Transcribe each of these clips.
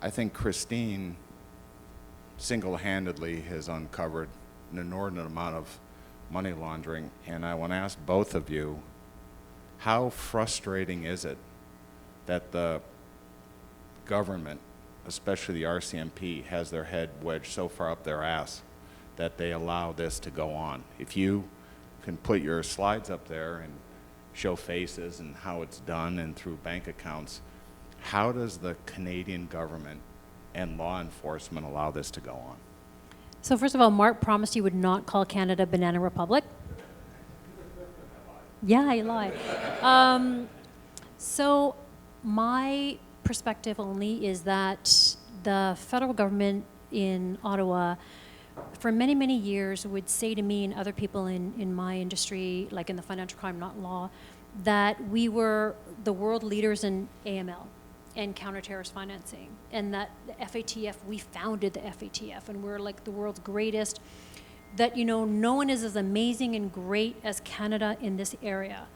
I think Christine single-handedly has uncovered an inordinate amount of money laundering, and I want to ask both of you, how frustrating is it that the government, especially the RCMP, has their head wedged so far up their ass that they allow this to go on? If you can put your slides up there and show faces and how it's done and through bank accounts, how does the Canadian government and law enforcement allow this to go on? So first of all, Marc promised he would not call Canada Banana Republic. Yeah, I lied. So my perspective only is that the federal government in Ottawa for many, many years would say to me and other people in my industry, like in the financial crime, not law, that we were the world leaders in AML and counter-terrorist financing, and that the FATF, we founded the FATF, and we're like the world's greatest, that, you know, no one is as amazing and great as Canada in this area.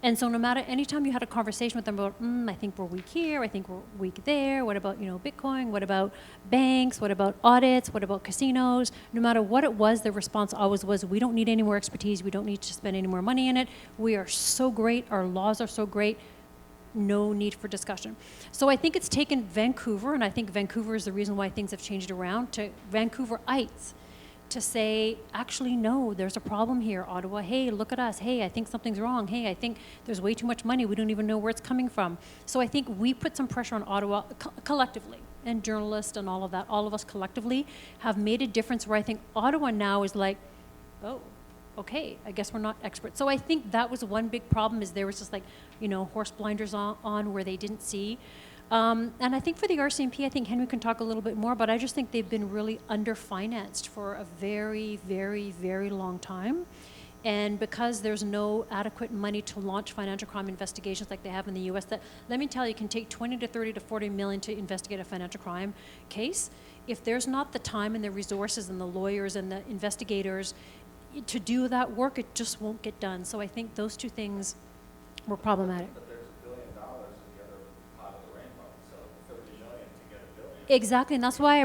And so no matter, anytime you had a conversation with them about, I think we're weak here, I think we're weak there, what about, you know, Bitcoin, what about banks, what about audits, what about casinos, no matter what it was, the response always was, we don't need any more expertise, we don't need to spend any more money in it, we are so great, our laws are so great, no need for discussion. So I think it's taken Vancouver, and I think Vancouver is the reason why things have changed around, to Vancouverites to say, actually, no, there's a problem here, Ottawa. Hey, look at us. Hey, I think something's wrong. Hey, I think there's way too much money. We don't even know where it's coming from. So I think we put some pressure on Ottawa collectively, and journalists and all of that, all of us collectively have made a difference where I think Ottawa now is like, oh, okay, I guess we're not experts. So I think that was one big problem, is there was just like, you know, horse blinders on where they didn't see. And I think for the RCMP, I think Henry can talk a little bit more, but I just think they've been really underfinanced for a very, very, very long time. And because there's no adequate money to launch financial crime investigations like they have in the US, that, let me tell you, can take 20 to 30 to 40 million to investigate a financial crime case. If there's not the time and the resources and the lawyers and the investigators to do that work, it just won't get done. So I think those two things were problematic. But there's $1 billion in the other part of the rainbow, so 30 million to get $1 billion. Exactly, and that's why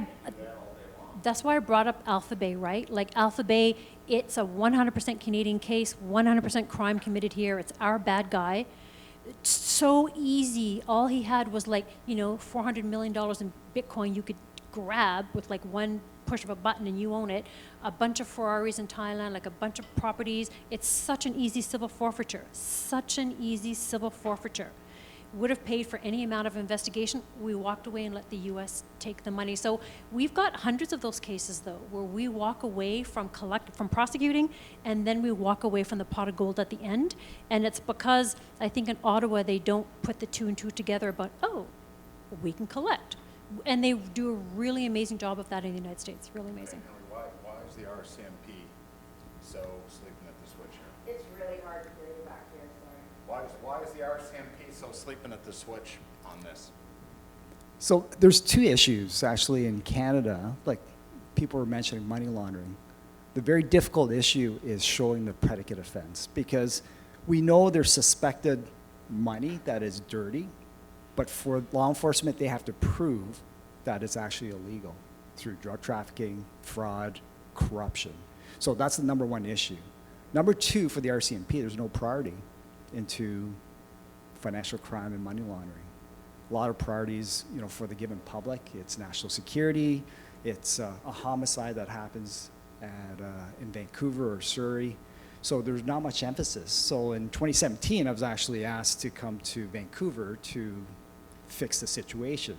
I brought up Alpha Bay, right? Like Alpha Bay, it's a 100% Canadian case, 100% crime committed here. It's our bad guy. It's so easy. All he had was like, you know, $400 million in Bitcoin you could grab with like one push of a button and you own it, a bunch of Ferraris in Thailand, like a bunch of properties. It's such an easy civil forfeiture, such an easy civil forfeiture. Would have paid for any amount of investigation. We walked away and let the US take the money. So we've got hundreds of those cases though, where we walk away from prosecuting, and then we walk away from the pot of gold at the end. And it's because I think in Ottawa, they don't put the two and two together about, oh, we can collect. And they do a really amazing job of that in the United States, really amazing. Henry, why is the RCMP so sleeping at the switch here? It's really hard to hear you back here, sorry. Why is the RCMP so sleeping at the switch on this? So there's two issues actually in Canada, like people were mentioning money laundering. The very difficult issue is showing the predicate offense, because we know there's suspected money that is dirty, but for law enforcement, they have to prove that it's actually illegal through drug trafficking, fraud, corruption. So that's the number one issue. Number two, for the RCMP, there's no priority into financial crime and money laundering. A lot of priorities, you know, for the given public. It's national security. It's a homicide that happens in Vancouver or Surrey. So there's not much emphasis. So in 2017, I was actually asked to come to Vancouver to fix the situation.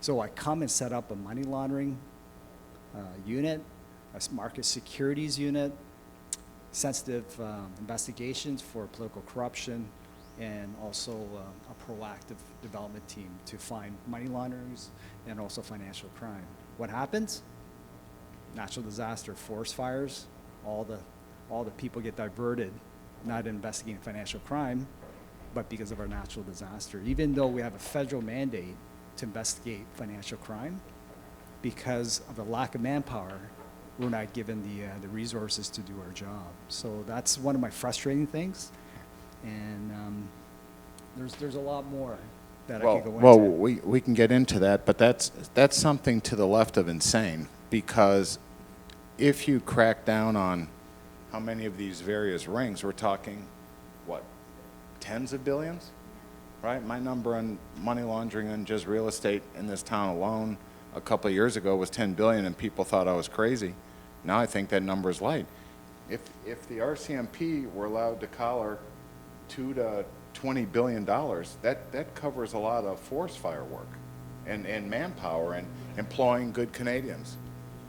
So I come and set up a money laundering unit, a market securities unit, sensitive investigations for political corruption, and also a proactive development team to find money launderers and also financial crime. What happens? Natural disaster, forest fires, all the people get diverted, not investigating financial crime, but because of our natural disaster. Even though we have a federal mandate to investigate financial crime, because of the lack of manpower, we're not given the resources to do our job. So that's one of my frustrating things. And there's a lot more. that I Well, could go well, into. we can get into that, but that's something to the left of insane, because if you crack down on how many of these various rings, we're talking, what, tens of billions? Right? My number on money laundering and just real estate in this town alone a couple of years ago was 10 billion, and people thought I was crazy. Now I think that number is light. If the RCMP were allowed to collar $2 to $20 billion, that covers a lot of forest fire work and manpower and employing good Canadians.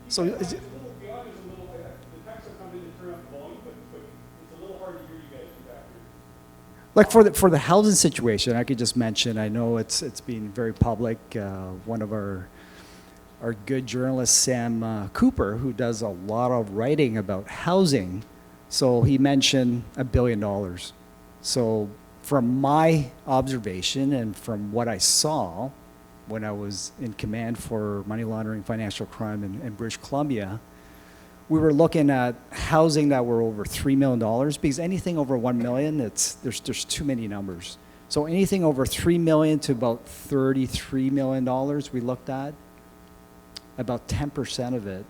So is it, The audio is a little, the text will come in and turn up the volume, but it's a little hard to hear you guys from back here. like for the housing situation, I could just mention, I know it's been very public. One of our good journalist, Sam Cooper, who does a lot of writing about housing, so he mentioned $1 billion. So from my observation and from what I saw when I was in command for money laundering, financial crime in British Columbia, we were looking at housing that were over $3 million, because anything over $1 million, there's too many numbers. So anything over $3 million to about $33 million we looked at, about 10% of it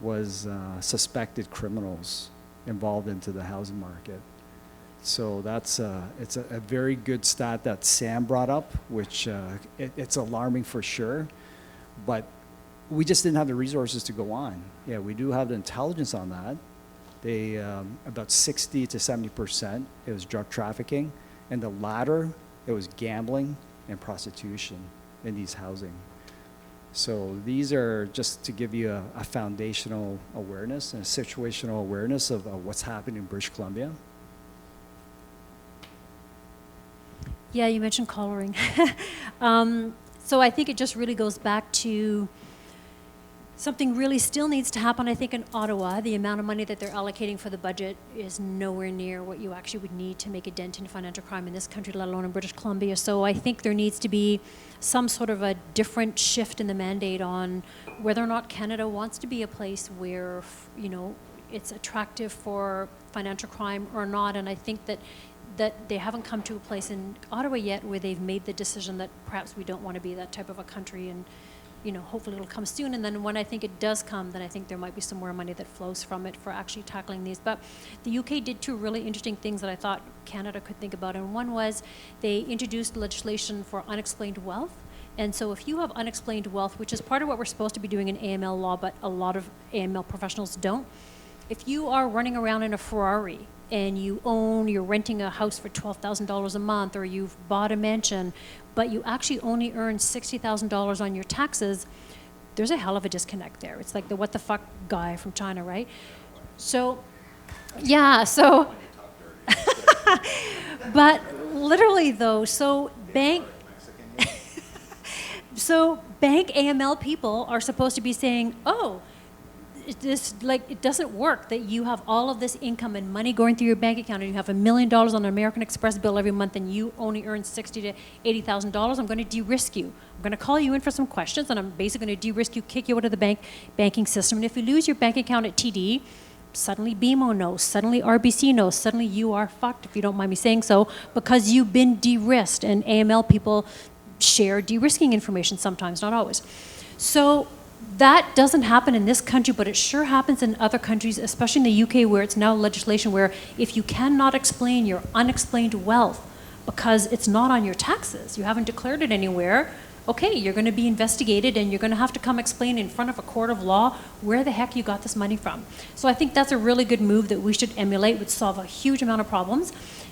was suspected criminals involved into the housing market. So that's it's a very good stat that Sam brought up, which it's alarming for sure, but we just didn't have the resources to go on. Yeah, we do have the intelligence on that. They about 60 to 70% it was drug trafficking, and the latter it was gambling and prostitution in these housing. So these are just to give you a foundational awareness and a situational awareness of what's happening in British Columbia. Yeah, you mentioned collaring. So I think it just really goes back to something really still needs to happen, I think, in Ottawa. The amount of money that they're allocating for the budget is nowhere near what you actually would need to make a dent in financial crime in this country, let alone in British Columbia. So I think there needs to be some sort of a different shift in the mandate on whether or not Canada wants to be a place where, you know, it's attractive for financial crime or not. And I think that they haven't come to a place in Ottawa yet where they've made the decision that perhaps we don't want to be that type of a country, and you know, hopefully it'll come soon. And then when I think it does come, then I think there might be some more money that flows from it for actually tackling these. But the UK did two really interesting things that I thought Canada could think about, and one was they introduced legislation for unexplained wealth. And so if you have unexplained wealth, which is part of what we're supposed to be doing in AML law, but a lot of AML professionals don't, if you are running around in a Ferrari and you're renting a house for $12,000 a month, or you've bought a mansion, but you actually only earn $60,000 on your taxes, there's a hell of a disconnect there. It's like the what the fuck guy from China, right? So, yeah, so, but literally though, so bank AML people are supposed to be saying, oh, it doesn't work that you have all of this income and money going through your bank account, and you have $1 million on an American Express bill every month, and you only earn $60,000 to $80,000. I'm going to de-risk you. I'm going to call you in for some questions, and I'm basically going to de-risk you, kick you out of the banking system. And if you lose your bank account at TD, suddenly BMO knows, suddenly RBC knows, suddenly you are fucked, if you don't mind me saying so, because you've been de-risked. And AML people share de-risking information sometimes, not always. So that doesn't happen in this country, but it sure happens in other countries, especially in the UK, where it's now legislation where if you cannot explain your unexplained wealth because it's not on your taxes, you haven't declared it anywhere, okay, you're going to be investigated, and you're going to have to come explain in front of a court of law where the heck you got this money from. So I think that's a really good move that we should emulate, would solve a huge amount of problems.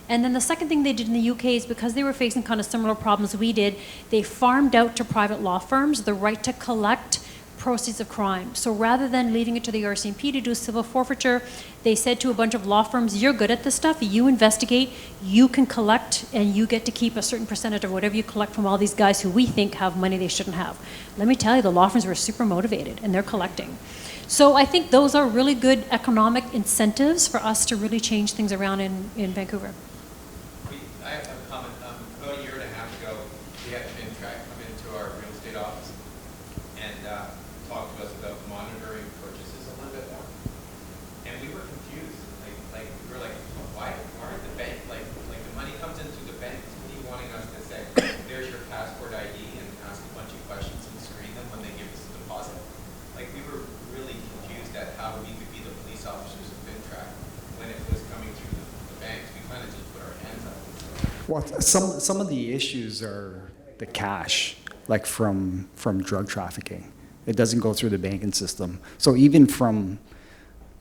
And then the second thing they did in the UK is, because they were facing kind of similar problems we did, they farmed out to private law firms the right to collect proceeds of crime. So rather than leaving it to the RCMP to do civil forfeiture, they said to a bunch of law firms, you're good at this stuff, you investigate, you can collect, and you get to keep a certain percentage of whatever you collect from all these guys who we think have money they shouldn't have. Let me tell you, the law firms were super motivated, and they're collecting. So I think those are really good economic incentives for us to really change things around in Vancouver. I have a comment. About a year and a half ago, we had FinTrack come into our real estate office and talk to us about monitoring purchases a little bit more. And we were confused. We were like, why aren't the bank, like the money comes into the bank, what are you wanting us to say? There's your past Well, some of the issues are the cash, like from drug trafficking. It doesn't go through the banking system. So even from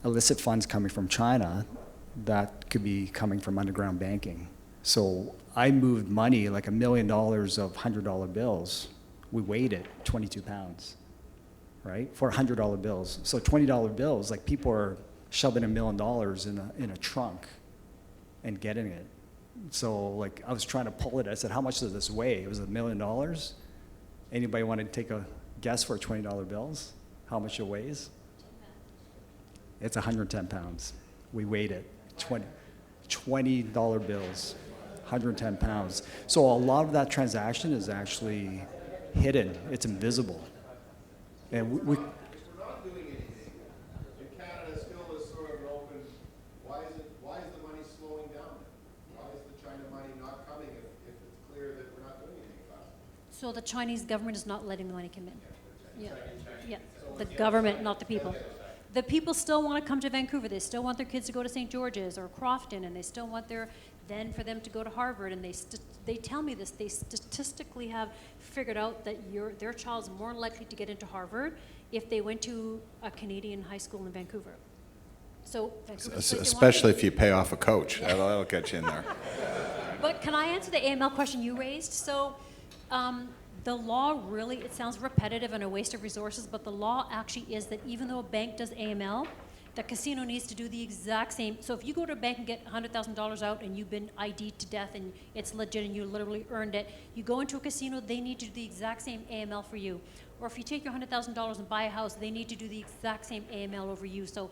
illicit funds coming from China, that could be coming from underground banking. So I moved money, like $1 million of $100 bills. We weighed it, 22 pounds, right, for $100 bills. So $20 bills, like people are shoving $1 million in a trunk and getting it. So like I was trying to pull it. I said, how much does this weigh? It was $1 million. Anybody want to take a guess for $20 bills? How much it weighs? It's 110 pounds. We weighed it. $20 bills, 110 pounds. So a lot of that transaction is actually hidden. It's invisible. And we If we're not doing anything, and Canada still is sort of an open, why is the money slowing down? Why is the China money not coming if it's clear that we're not doing anything about it? So the Chinese government is not letting the money come in. Yeah, yeah. The government, not the people. The people still want to come to Vancouver. They still want their kids to go to St. George's or Crofton, and they still want for them to go to Harvard. And they tell me this. They statistically have figured out that their child's more likely to get into Harvard if they went to a Canadian high school in Vancouver. So Vancouver's the place they want to Especially be. if you pay off a coach. That'll get you in there. But can I answer the AML question you raised? So the law really, it sounds repetitive and a waste of resources, but the law actually is that even though a bank does AML, the casino needs to do the exact same. So if you go to a bank and get $100,000 out and you've been ID'd to death and it's legit and you literally earned it, you go into a casino, they need to do the exact same AML for you. Or if you take your $100,000 and buy a house, they need to do the exact same AML over you. So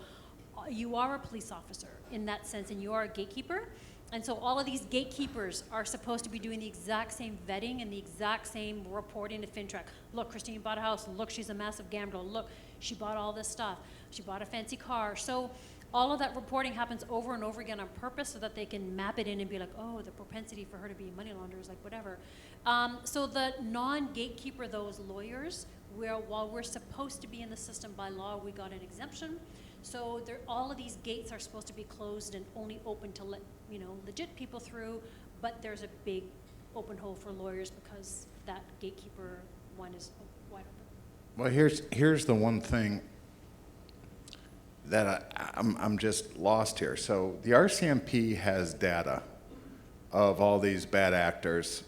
you are a police officer in that sense, and you are a gatekeeper. And so all of these gatekeepers are supposed to be doing the exact same vetting and the exact same reporting to FinTrack. Look, Christine bought a house. Look, she's a massive gambler. Look, she bought all this stuff. She bought a fancy car. So all of that reporting happens over and over again on purpose so that they can map it in and be like, oh, the propensity for her to be a money launderer is like whatever. So the non-gatekeeper, those lawyers, while we're supposed to be in the system by law, we got an exemption. So all of these gates are supposed to be closed and only open to let legit people through, but there's a big open hole for lawyers because that gatekeeper one is wide open. Well, here's the one thing that I'm just lost here. So the RCMP has data of all these bad actors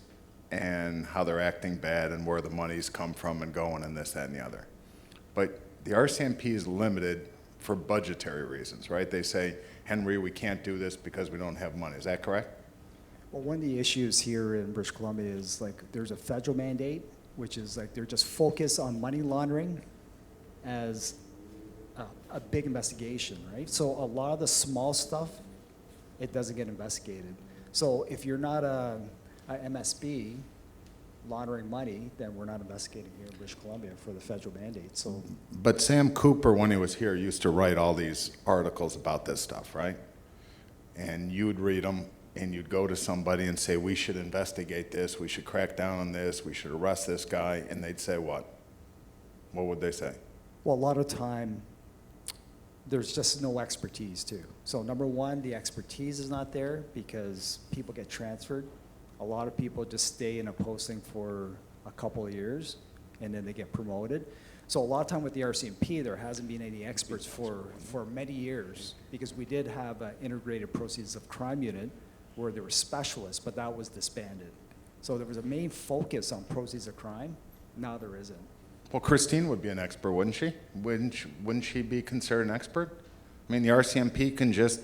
and how they're acting bad and where the money's come from and going and this, that, and the other. But the RCMP is limited for budgetary reasons, right? They say, Henry, we can't do this because we don't have money. Is that correct? Well, one of the issues here in British Columbia is like there's a federal mandate, which is like they're just focused on money laundering as a big investigation, right? So a lot of the small stuff, it doesn't get investigated. So if you're not a MSB laundering money, then we're not investigating here in British Columbia for the federal mandate. So, But Sam Cooper, when he was here, used to write all these articles about this stuff, right? And you'd read them, and you'd go to somebody and say, we should investigate this, we should crack down on this, we should arrest this guy, and they'd say what? What would they say? well, a lot of time, there's just no expertise too. So number one, the expertise is not there because people get transferred. A lot of people just stay in a posting for a couple of years and then they get promoted. So a lot of time with the RCMP, there hasn't been any experts for many years because we did have an integrated proceeds of crime unit where there were specialists, but that was disbanded. So there was a main focus on proceeds of crime. Now there isn't. Well, Christine would be an expert, wouldn't she? Wouldn't she be considered an expert? I mean, the RCMP can just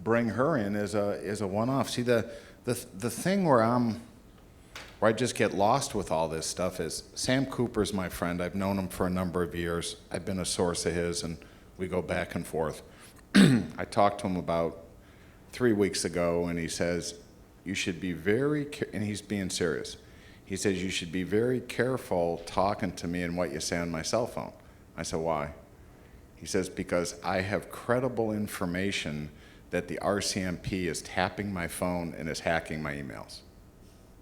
bring her in as a one-off. See, the thing where I just get lost with all this stuff is Sam Cooper's my friend. I've known him for a number of years. I've been a source of his, and we go back and forth. I talked to him about 3 weeks ago, and he says, you should be very, and he's being serious. He says, you should be very careful talking to me and what you say on my cell phone. I said, why? He says, because I have credible information that the RCMP is tapping my phone and is hacking my emails.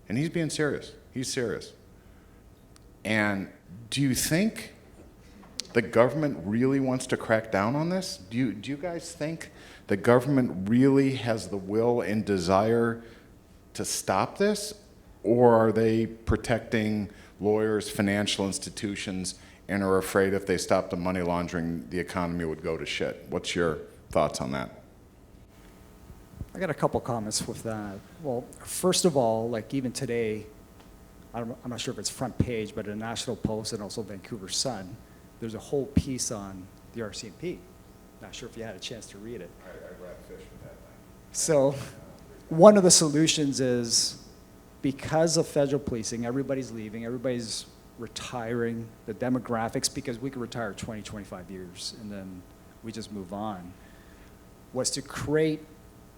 And he's being serious. He's serious. And do you think the government really wants to crack down on this? Do you guys think the government really has the will and desire to stop this, or are they protecting lawyers, financial institutions, and are afraid if they stop the money laundering, the economy would go to shit? What's your thoughts on that? I got a couple comments with that. Well, first of all, like even today, I'm not sure if it's front page, but in the National Post and also Vancouver Sun, there's a whole piece on the RCMP. Not sure if you had a chance to read it. I read fish with that thing. So one of the solutions is because of federal policing, everybody's leaving, everybody's retiring, the demographics, because we could retire 20, 25 years and then we just move on, was to create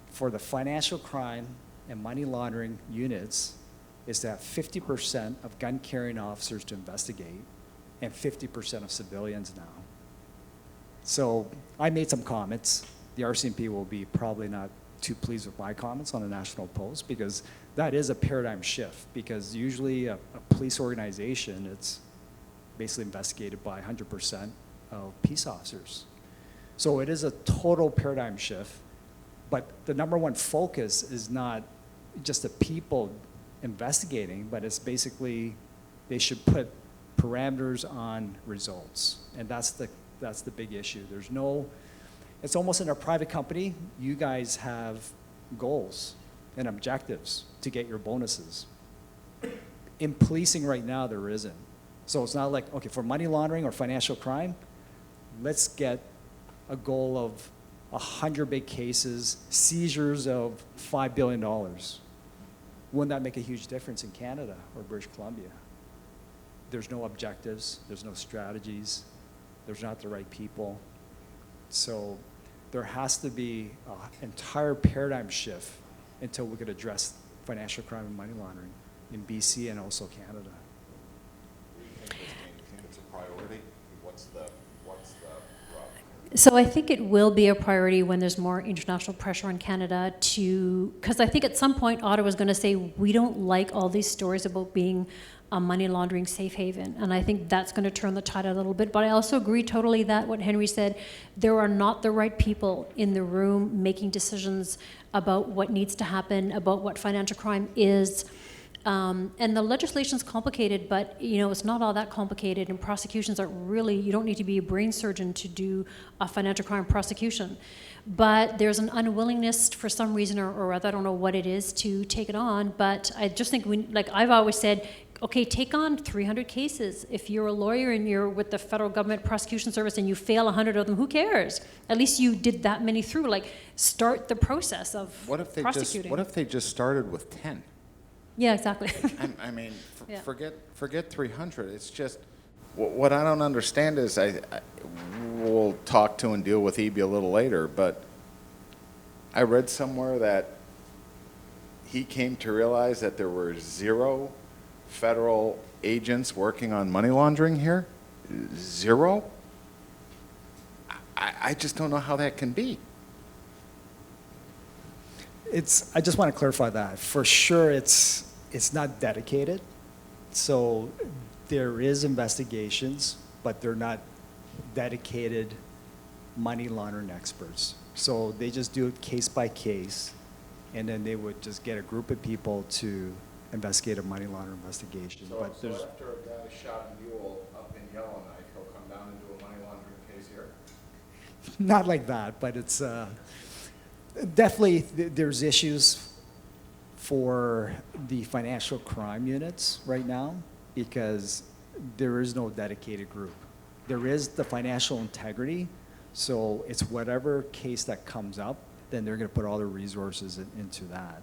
for the financial crime and money laundering units is to have 50% of gun carrying officers to investigate and 50% of civilians now. So I made some comments. The RCMP will be probably not too pleased with my comments on the National Post because that is a paradigm shift because usually a police organization, it's basically investigated by 100% of peace officers. So it is a total paradigm shift, but the number one focus is not just the people investigating, but it's basically they should put parameters on results, and that's the big issue. There's no, it's almost in a private company, you guys have goals and objectives to get your bonuses. In policing right now, there isn't. So it's not like, okay, for money laundering or financial crime, let's get a goal of 100 big cases, seizures of $5 billion. Wouldn't that make a huge difference in Canada or British Columbia? There's no objectives, there's no strategies, there's not the right people. So there has to be an entire paradigm shift until we could address financial crime and money laundering in BC and also Canada. Do you think it's a priority? What's the rub? So I think it will be a priority when there's more international pressure on Canada because I think at some point Ottawa's going to say, we don't like all these stories about being a money laundering safe haven. And I think that's going to turn the tide a little bit. But I also agree totally that what Henry said, there are not the right people in the room making decisions about what needs to happen, about what financial crime is. And the legislation's complicated, but it's not all that complicated, and prosecutions are really, you don't need to be a brain surgeon to do a financial crime prosecution. But there's an unwillingness for some reason or other, I don't know what it is, to take it on, but I just think like I've always said, okay, take on 300 cases. If you're a lawyer and you're with the federal government prosecution service and you fail 100 of them, who cares? At least you did that many through. Like, start the process of prosecuting. What if they just started with 10? Yeah, exactly. I mean, Yeah. forget 300. It's just what I don't understand is we'll talk to and deal with EB a little later, but I read somewhere that he came to realize that there were 0 federal agents working on money laundering here. 0. I just don't know how that can be. I just want to clarify that. For sure, it's not dedicated. So there is investigations, but they're not dedicated money laundering experts. So they just do it case by case, and then they would just get a group of people to investigate a money laundering investigation. So, but there's after a guy shot a mule up in Yellowknife, he'll come down and do a money laundering case here? not like that, but it's definitely there's issues for the financial crime units right now because there is no dedicated group. There is the financial integrity, so it's whatever case that comes up, then they're going to put all their resources into that.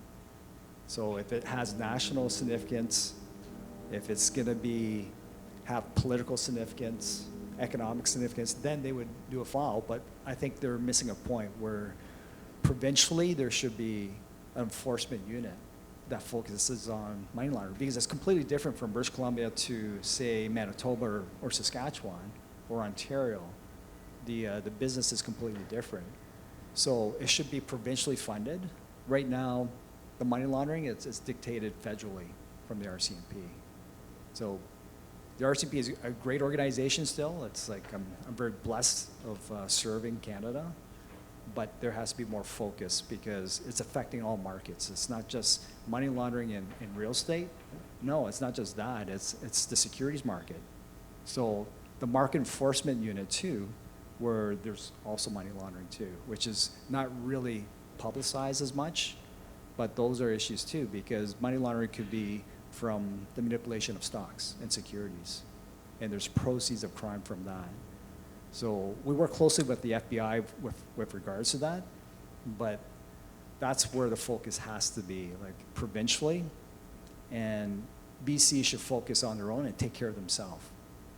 So if it has national significance, if it's going to have political significance, economic significance, then they would do a file. But I think they're missing a point where provincially there should be an enforcement unit that focuses on money laundering because it's completely different from British Columbia to, say, Manitoba or Saskatchewan or Ontario. The business is completely different. So it should be provincially funded. Right now, the money laundering, it's dictated federally from the RCMP. So the RCMP is a great organization still. It's like I'm very blessed of serving Canada. but there has to be more focus because it's affecting all markets. It's not just money laundering in real estate. No, it's not just that. It's the securities market. So the market enforcement unit too, where there's also money laundering too, which is not really publicized as much, but those are issues too, because money laundering could be from the manipulation of stocks and securities, and there's proceeds of crime from that. So we work closely with the FBI with regards to that, but that's where the focus has to be, like provincially, and BC should focus on their own and take care of themselves,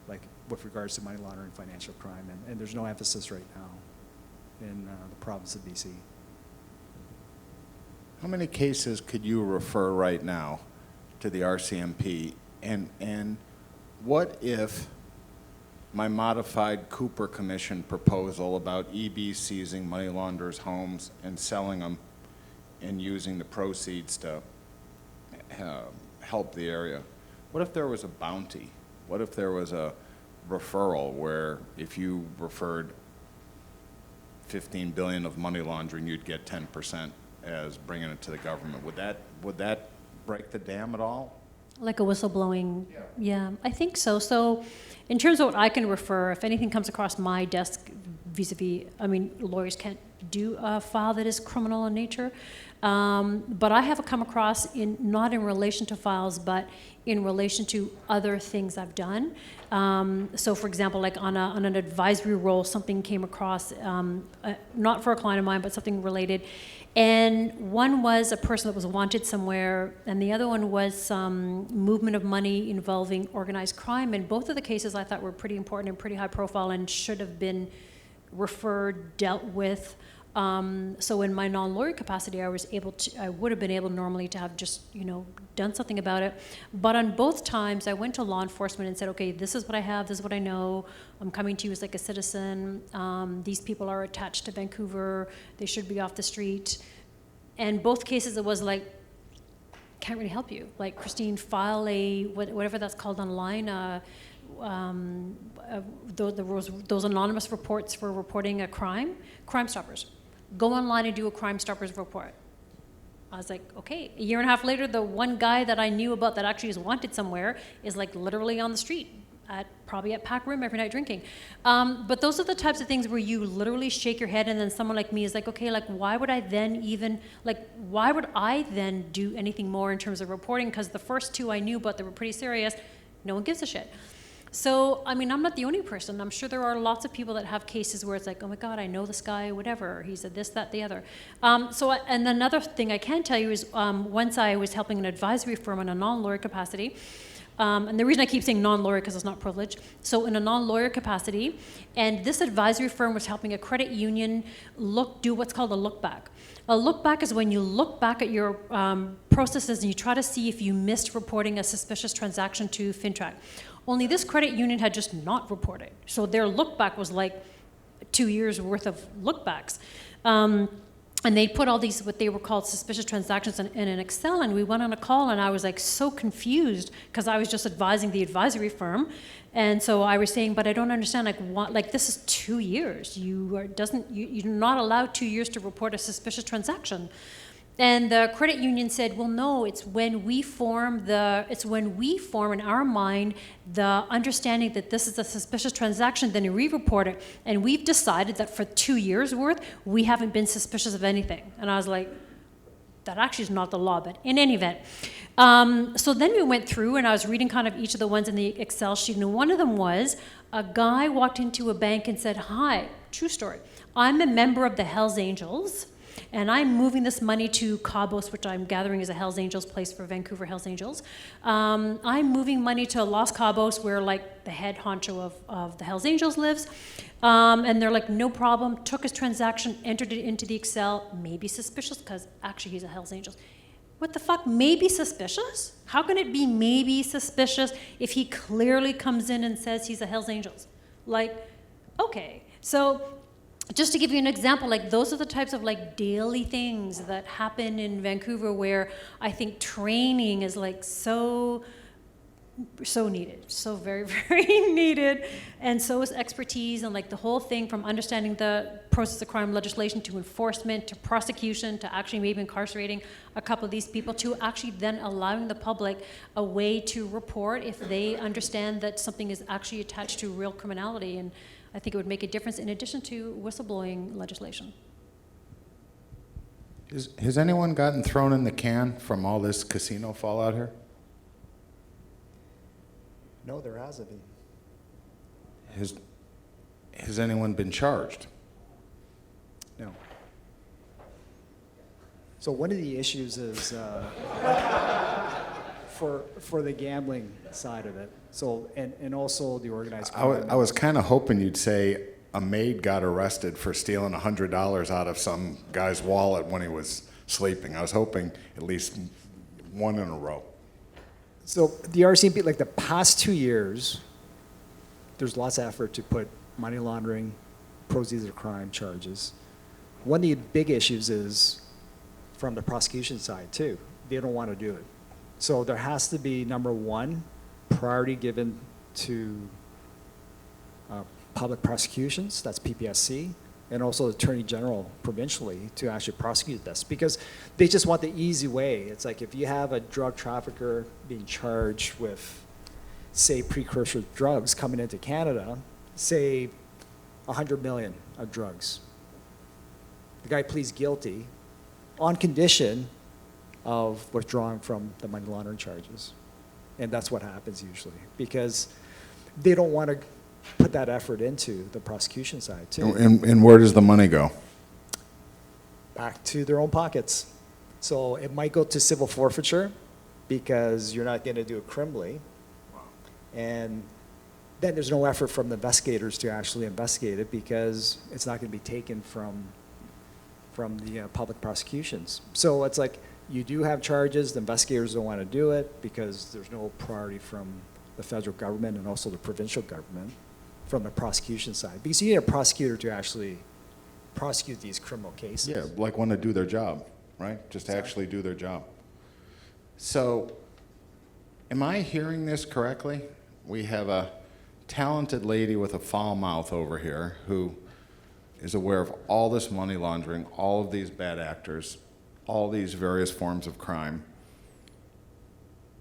like with regards to money laundering, financial crime, and there's no emphasis right now in the province of BC. How many cases could you refer right now to the RCMP? And what if my modified Cooper Commission proposal about EB seizing money launderers' homes and selling them and using the proceeds to help the area, what if there was a bounty? What if there was a referral where if you referred 15 billion of money laundering, you'd get 10% as bringing it to the government? Would that break the dam at all? Like a whistleblowing, yeah, I think so. So in terms of what I can refer, if anything comes across my desk vis-a-vis, I mean, lawyers can't do a file that is criminal in nature, but I have come across, not in relation to files, but in relation to other things I've done. So for example, like on an advisory role, something came across, not for a client of mine, but something related. And one was a person that was wanted somewhere, and the other one was some movement of money involving organized crime. And both of the cases I thought were pretty important and pretty high profile and should have been referred, dealt with. So in my non-lawyer capacity, I would have been able normally to have just, done something about it. But on both times, I went to law enforcement and said, okay, this is what I have, this is what I know. I'm coming to you as like a citizen. These people are attached to Vancouver. They should be off the street. And both cases, it was like, can't really help you. Like, Christine, file whatever that's called online, those anonymous reports for reporting a crime, Crime Stoppers. Go online and do a Crime Stoppers report. I was like, okay. A year and a half later, the one guy that I knew about that actually is wanted somewhere is like literally on the street, probably at Pack Room every night drinking. But those are the types of things where you literally shake your head, and then someone like me is like, okay, like why would I then do anything more in terms of reporting? Because the first two I knew, but they were pretty serious. No one gives a shit. So, I mean, I'm not the only person. I'm sure there are lots of people that have cases where it's like, oh my God, I know this guy, whatever. He said this, that, the other. And another thing I can tell you is once I was helping an advisory firm in a non-lawyer capacity. And the reason I keep saying non-lawyer because it's not privileged. So in a non-lawyer capacity, and this advisory firm was helping a credit union do what's called a look back. A look back is when you look back at your processes and you try to see if you missed reporting a suspicious transaction to FinTrack. Only this credit union had just not reported. So their look back was like 2 years worth of look backs. And they put all these, what they were called suspicious transactions in an Excel, and we went on a call, and I was like so confused because I was just advising the advisory firm. And so I was saying, but I don't understand, like this is 2 years. You're not allowed 2 years to report a suspicious transaction. And the credit union said, well, no, it's when we form in our mind the understanding that this is a suspicious transaction, then we report it. And we've decided that for 2 years worth, we haven't been suspicious of anything. And I was like, that actually is not the law, but in any event. So then we went through, and I was reading kind of each of the ones in the Excel sheet, and one of them was a guy walked into a bank and said, hi, true story, I'm a member of the Hells Angels, and I'm moving this money to Cohodes, which I'm gathering is a Hells Angels place for Vancouver Hells Angels. I'm moving money to Los Cabos, where like the head honcho of the Hells Angels lives. And they're like, no problem, took his transaction, entered it into the Excel, maybe suspicious, because actually he's a Hells Angels. What the fuck, maybe suspicious? How can it be maybe suspicious if he clearly comes in and says he's a Hells Angels? Like, okay, so just to give you an example, like those are the types of like daily things that happen in Vancouver where I think training is like so so needed, so very, very needed. And so is expertise and like the whole thing from understanding the process of crime legislation to enforcement to prosecution to actually maybe incarcerating a couple of these people to actually then allowing the public a way to report if they understand that something is actually attached to real criminality. And I think it would make a difference in addition to whistleblowing legislation. Has anyone gotten thrown in the can from all this casino fallout here? No, there hasn't been. Has anyone been charged? No. So one of the issues is for the gambling side of it. So and also the organized crime. I was kind of hoping you'd say a maid got arrested for stealing $100 out of some guy's wallet when he was sleeping. I was hoping at least one in a row. So the RCMP, like the past 2 years, there's lots of effort to put money laundering, proceeds of crime charges. One of the big issues is from the prosecution side too. They don't want to do it. So there has to be, number one, priority given to public prosecutions, that's PPSC, and also the Attorney General provincially to actually prosecute this because they just want the easy way. It's like if you have a drug trafficker being charged with, say, precursor drugs coming into Canada, say 100 million of drugs. The guy pleads guilty on condition of withdrawing from the money laundering charges. And that's what happens usually because they don't want to put that effort into the prosecution side too. And where does the money go? Back to their own pockets. So it might go to civil forfeiture because you're not going to do it criminally. And then there's no effort from the investigators to actually investigate it because it's not going to be taken from the public prosecutions. So it's like you do have charges, the investigators don't want to do it because there's no priority from the federal government and also the provincial government from the prosecution side. Because you need a prosecutor to actually prosecute these criminal cases. Yeah, like want to do their job, right? Just to actually do their job. So, am I hearing this correctly? We have a talented lady with a foul mouth over here who is aware of all this money laundering, all of these bad actors, all these various forms of crime.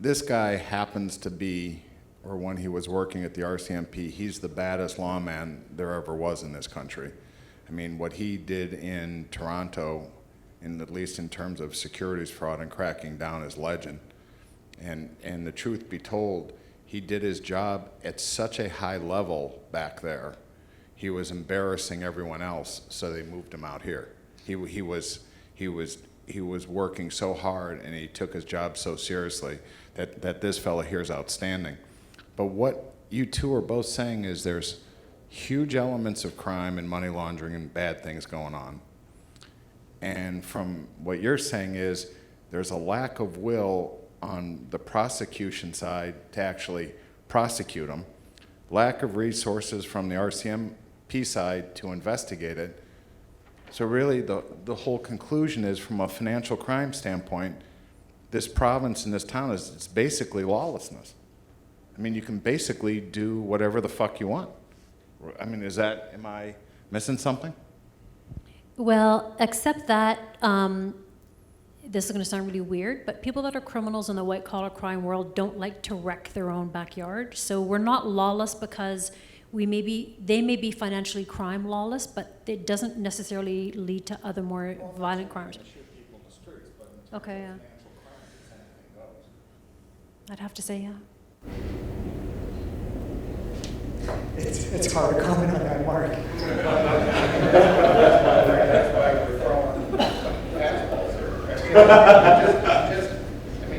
This guy happens to be, or when he was working at the RCMP, he's the baddest lawman there ever was in this country. I mean, what he did in Toronto, at least in terms of securities fraud and cracking down, is legend. And the truth be told, he did his job at such a high level back there. He was embarrassing everyone else, so they moved him out here. He was working so hard, and he took his job so seriously that this fellow here is outstanding. But what you two are both saying is there's huge elements of crime and money laundering and bad things going on. And from what you're saying is there's a lack of will on the prosecution side to actually prosecute them, lack of resources from the RCMP side to investigate it. So really the whole conclusion is, from a financial crime standpoint, this province and this town it's basically lawlessness. I mean, you can basically do whatever the fuck you want. I mean, am I missing something? Well, except that, this is going to sound really weird, but people that are criminals in the white-collar crime world don't like to wreck their own backyard. So we're not lawless because they may be financially crime lawless, but it doesn't necessarily lead to other more violent crimes. Okay, yeah. I'd have to say, yeah. It's hard to comment on that, Mark. That's why we're throwing fastballs here.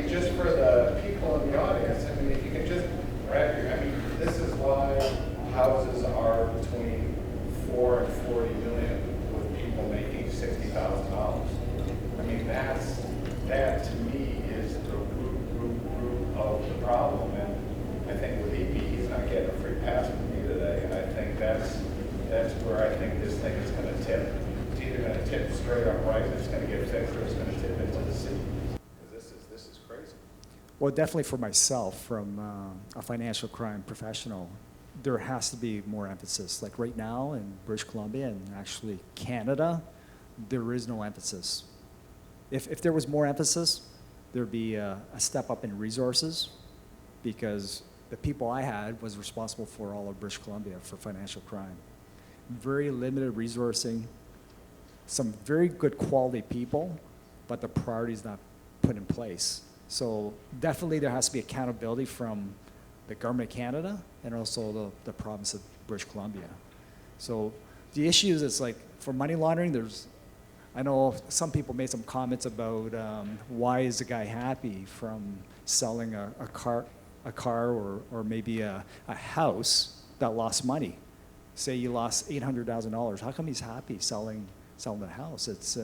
Just for the people in the audience, I mean, if you can just wrap this is why houses are between 4 and 40 million with people making $60,000. I mean, that to me is the root of the problem. And I think with EP, he's not getting a free pass from me today. And I think that's where I think this thing is going to tip. It's either going to tip straight up right, and it's going to get fixed, or it's going to tip into the sea. Because this is crazy. Well, definitely for myself, from a financial crime professional, there has to be more emphasis. Like right now in British Columbia and actually Canada, there is no emphasis. If there was more emphasis, there'd be a step up in resources, because the people I had was responsible for all of British Columbia for financial crime. Very limited resourcing, some very good quality people, but the priorities not put in place. So definitely there has to be accountability from the government of Canada and also the province of British Columbia. So the issue is, it's like for money laundering, I know some people made some comments about why is the guy happy from selling a car or maybe a house that lost money. Say you lost $800,000. How come he's happy selling the house? It's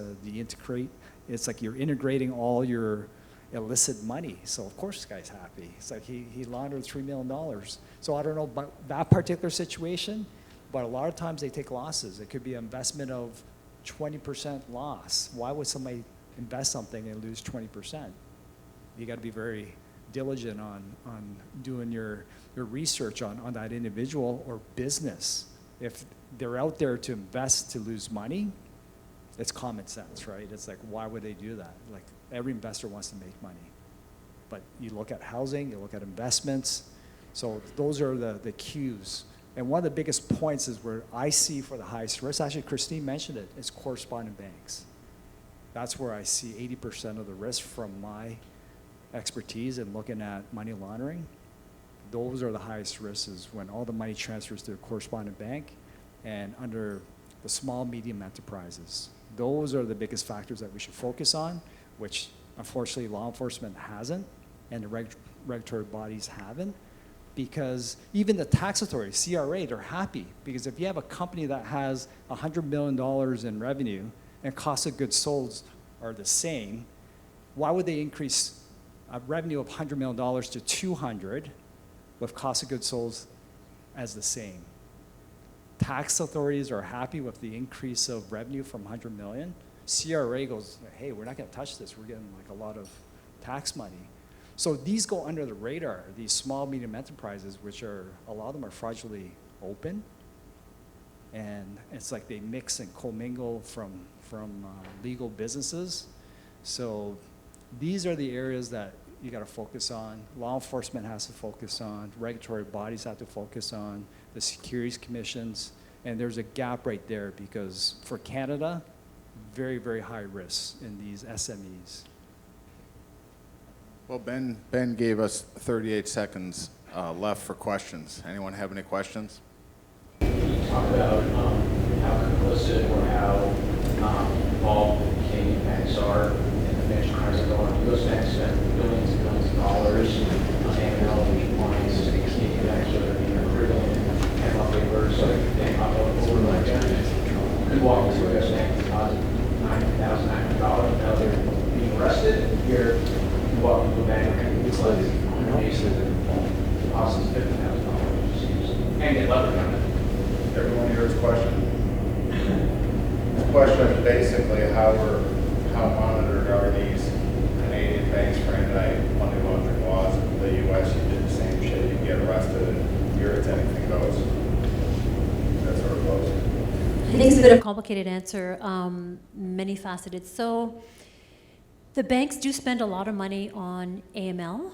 it's like you're integrating all your illicit money. So of course this guy's happy. It's like he laundered $3 million. So I don't know about that particular situation, but a lot of times they take losses. It could be an investment of 20% loss. Why would somebody invest something and lose 20%? You got to be very diligent on doing your research on that individual or business. If they're out there to invest to lose money, it's common sense, right? It's like, why would they do that? Like, every investor wants to make money. But you look at housing, you look at investments. So those are the cues. And one of the biggest points is where I see for the highest risk, actually Christine mentioned it, is correspondent banks. That's where I see 80% of the risk from my expertise in looking at money laundering. Those are the highest risks, is when all the money transfers to a correspondent bank and under the small, medium enterprises. Those are the biggest factors that we should focus on, which unfortunately law enforcement hasn't and the regulatory bodies haven't, because even the tax authorities, CRA, they're happy, because if you have a company that has $100 million in revenue and cost of goods sold are the same, why would they increase a revenue of $100 million to 200 with cost of goods sold as the same? Tax authorities are happy with the increase of revenue from 100 million. CRA goes, hey, we're not going to touch this. We're getting like a lot of tax money. So these go under the radar, these small, medium enterprises, which are, a lot of them are fraudulently open. And it's like they mix and commingle from legal businesses. So these are the areas that you got to focus on. Law enforcement has to focus on. Regulatory bodies have to focus on. The securities commissions. And there's a gap right there, because for Canada, very, very high risks in these SMEs. Well, Ben gave us 38 seconds left for questions. Anyone have any questions? Can you talk about how complicit or how involved the Canadian banks are in the financial crimes that go on? U.S. banks spend billions and billions of dollars on AML compliance, and the Canadian banks are criminal and on paper, so they pop over like that. You walk into a U.S. bank, deposit $9,900, now they're being arrested. Here, you walk into a bank, it's like deposits $50,000, and get leverage on it. Everyone hears the question? The question is basically how monitored are these Canadian banks for anti-money laundering laws? In the U.S., you did the same shit, you get arrested, and here it's anything goes. That's sort of close. I think it's a bit of a complicated answer, many faceted. So the banks do spend a lot of money on AML,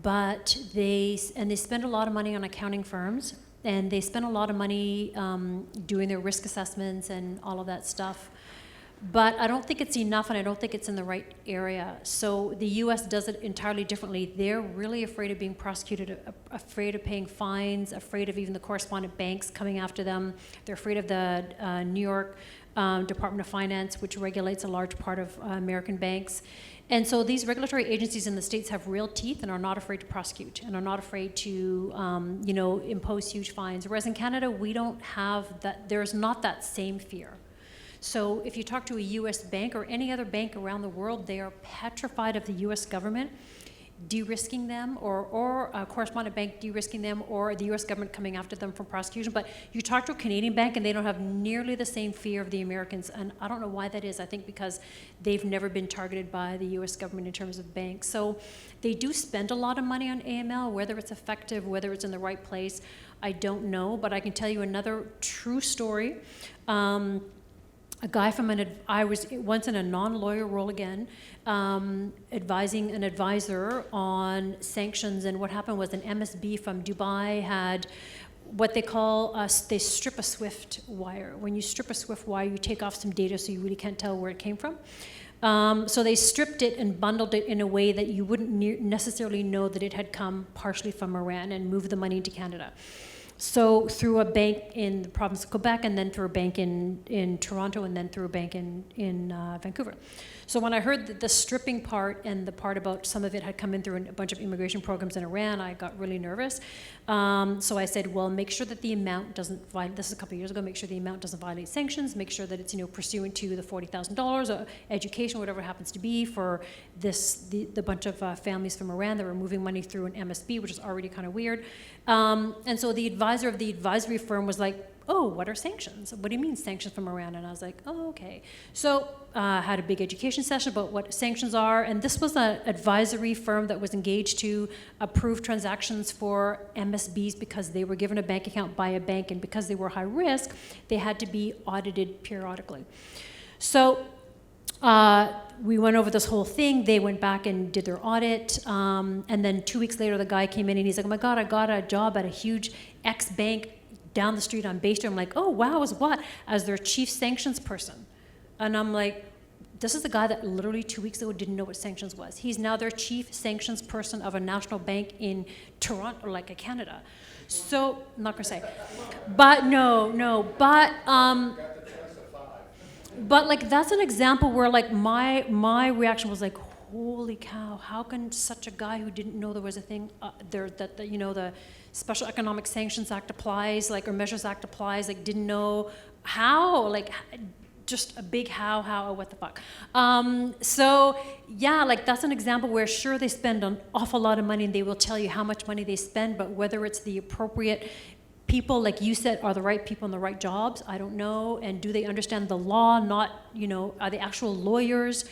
but they spend a lot of money on accounting firms, and they spend a lot of money doing their risk assessments and all of that stuff. But I don't think it's enough, and I don't think it's in the right area. So the U.S. does it entirely differently. They're really afraid of being prosecuted, afraid of paying fines, afraid of even the correspondent banks coming after them. They're afraid of the New York Department of Finance, which regulates a large part of American banks. And so these regulatory agencies in the States have real teeth and are not afraid to prosecute and are not afraid to impose huge fines. Whereas in Canada, we don't have that, there's not that same fear. So if you talk to a US bank or any other bank around the world, they are petrified of the US government. de-risking them, or a correspondent bank de-risking them, or the U.S. government coming after them for prosecution. But you talk to a Canadian bank and they don't have nearly the same fear of the Americans, and I don't know why that is. I think because they've never been targeted by the U.S. government in terms of banks. So they do spend a lot of money on AML. Whether it's effective, whether it's in the right place, I don't know. But I can tell you another true story. A guy from I was once in a non-lawyer role again, advising an advisor on sanctions, and what happened was an MSB from Dubai had what they call, they strip a SWIFT wire. When you strip a SWIFT wire, you take off some data so you really can't tell where it came from. So they stripped it and bundled it in a way that you wouldn't necessarily know that it had come partially from Iran, and moved the money into Canada. So through a bank in the province of Quebec, and then through a bank in Toronto, and then through a bank in Vancouver. So when I heard the stripping part and the part about some of it had come in through a bunch of immigration programs in Iran, I got really nervous. So I said, well, make sure that the amount doesn't violate, this is a couple of years ago, make sure the amount doesn't violate sanctions, make sure that it's, pursuant to the $40,000 or education, whatever it happens to be for the bunch of families from Iran that were moving money through an MSB, which is already kind of weird. And so the advisor of the advisory firm was like, oh, what are sanctions? What do you mean sanctions from Iran? And I was like, oh, okay. So had a big education session about what sanctions are, and this was an advisory firm that was engaged to approve transactions for MSBs because they were given a bank account by a bank, and because they were high risk, they had to be audited periodically. So we went over this whole thing. They went back and did their audit, and then 2 weeks later, the guy came in and he's like, oh my God, I got a job at a huge ex-bank down the street on Bay Street. I'm like, oh wow, as what? As their chief sanctions person. And I'm like, this is the guy that literally 2 weeks ago didn't know what sanctions was. He's now their chief sanctions person of a national bank in Toronto, or like Canada. So, I'm not gonna say. But but like that's an example where like my reaction was like, holy cow, how can such a guy who didn't know there was a thing there that the Special Economic Sanctions Act applies, like, or Measures Act applies, like didn't know how, like just a big how, what the fuck. So yeah, like that's an example where sure they spend an awful lot of money and they will tell you how much money they spend, but whether it's the appropriate people, like you said, are the right people in the right jobs, I don't know. And do they understand the law? Not, are they actual lawyers?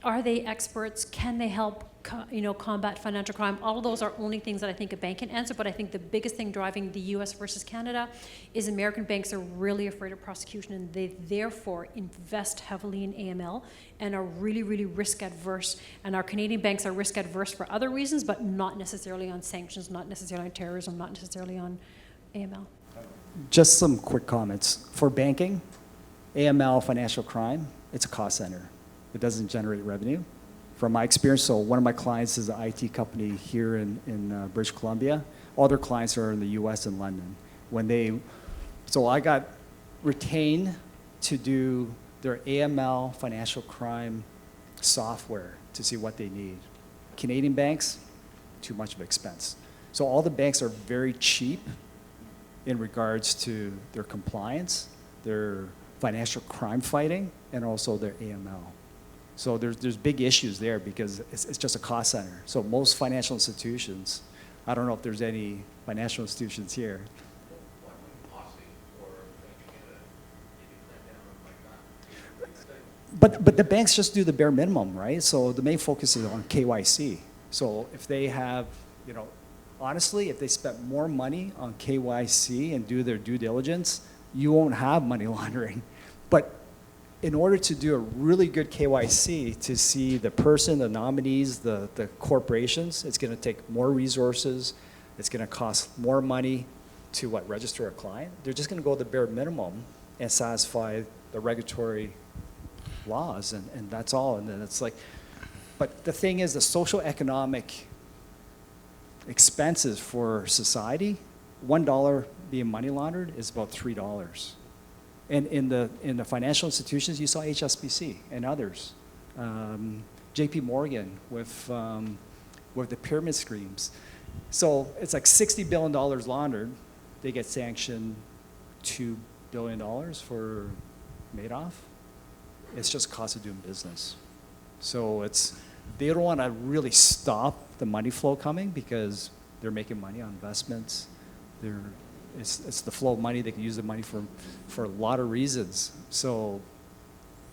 Are they experts? Can they help, combat financial crime? All of those are only things that I think a bank can answer, but I think the biggest thing driving the US versus Canada is American banks are really afraid of prosecution, and they therefore invest heavily in AML and are really, really risk adverse. And our Canadian banks are risk adverse for other reasons, but not necessarily on sanctions, not necessarily on terrorism, not necessarily on AML. Just some quick comments. For banking, AML, financial crime, it's a cost center. It doesn't generate revenue. From my experience, so one of my clients is an IT company here in British Columbia. All their clients are in the US and London. So I got retained to do their AML financial crime software to see what they need. Canadian banks, too much of an expense. So all the banks are very cheap in regards to their compliance, their financial crime fighting, and also their AML. So there's big issues there because it's just a cost center. So most financial institutions, I don't know if there's any financial institutions here. But the banks just do the bare minimum, right? So the main focus is on KYC. So if they have, honestly, if they spent more money on KYC and do their due diligence, you won't have money laundering. But in order to do a really good KYC, to see the person, the nominees, the corporations, it's going to take more resources. It's going to cost more money to register a client. They're just going to go the bare minimum and satisfy the regulatory laws, and that's all. And then it's like, but the thing is, the social economic expenses for society, $1 being money laundered is about $3. And in the financial institutions, you saw HSBC and others, J.P. Morgan with the pyramid schemes. So it's like $60 billion laundered. They get sanctioned $2 billion for Madoff. It's just cost of doing business. So they don't want to really stop the money flow coming because they're making money on investments. It's the flow of money. They can use the money for a lot of reasons. So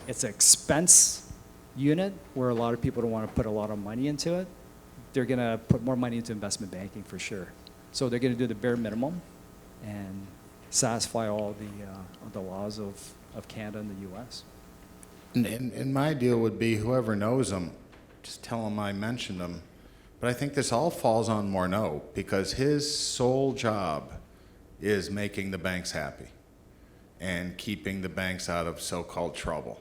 it's an expense unit where a lot of people don't want to put a lot of money into it. They're going to put more money into investment banking for sure. So they're going to do the bare minimum and satisfy all the laws of Canada and the U.S. And my deal would be whoever knows him, just tell him I mentioned him. But I think this all falls on Morneau because his sole job is making the banks happy and keeping the banks out of so-called trouble.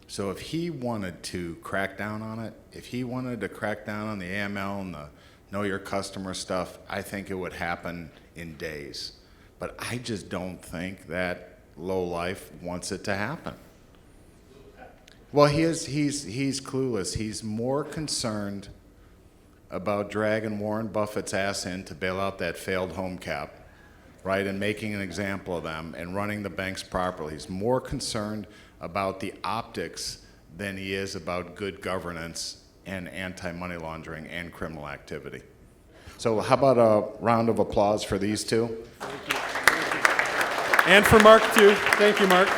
So if he wanted to crack down on it, if he wanted to crack down on the AML and the know your customer stuff, I think it would happen in days. But I just don't think that lowlife wants it to happen. Well, he's clueless. He's more concerned about dragging Warren Buffett's ass in to bail out that failed home cap, right, and making an example of them and running the banks properly. He's more concerned about the optics than he is about good governance and anti-money laundering and criminal activity. So how about a round of applause for these two? And for Marc, too. Thank you, Marc.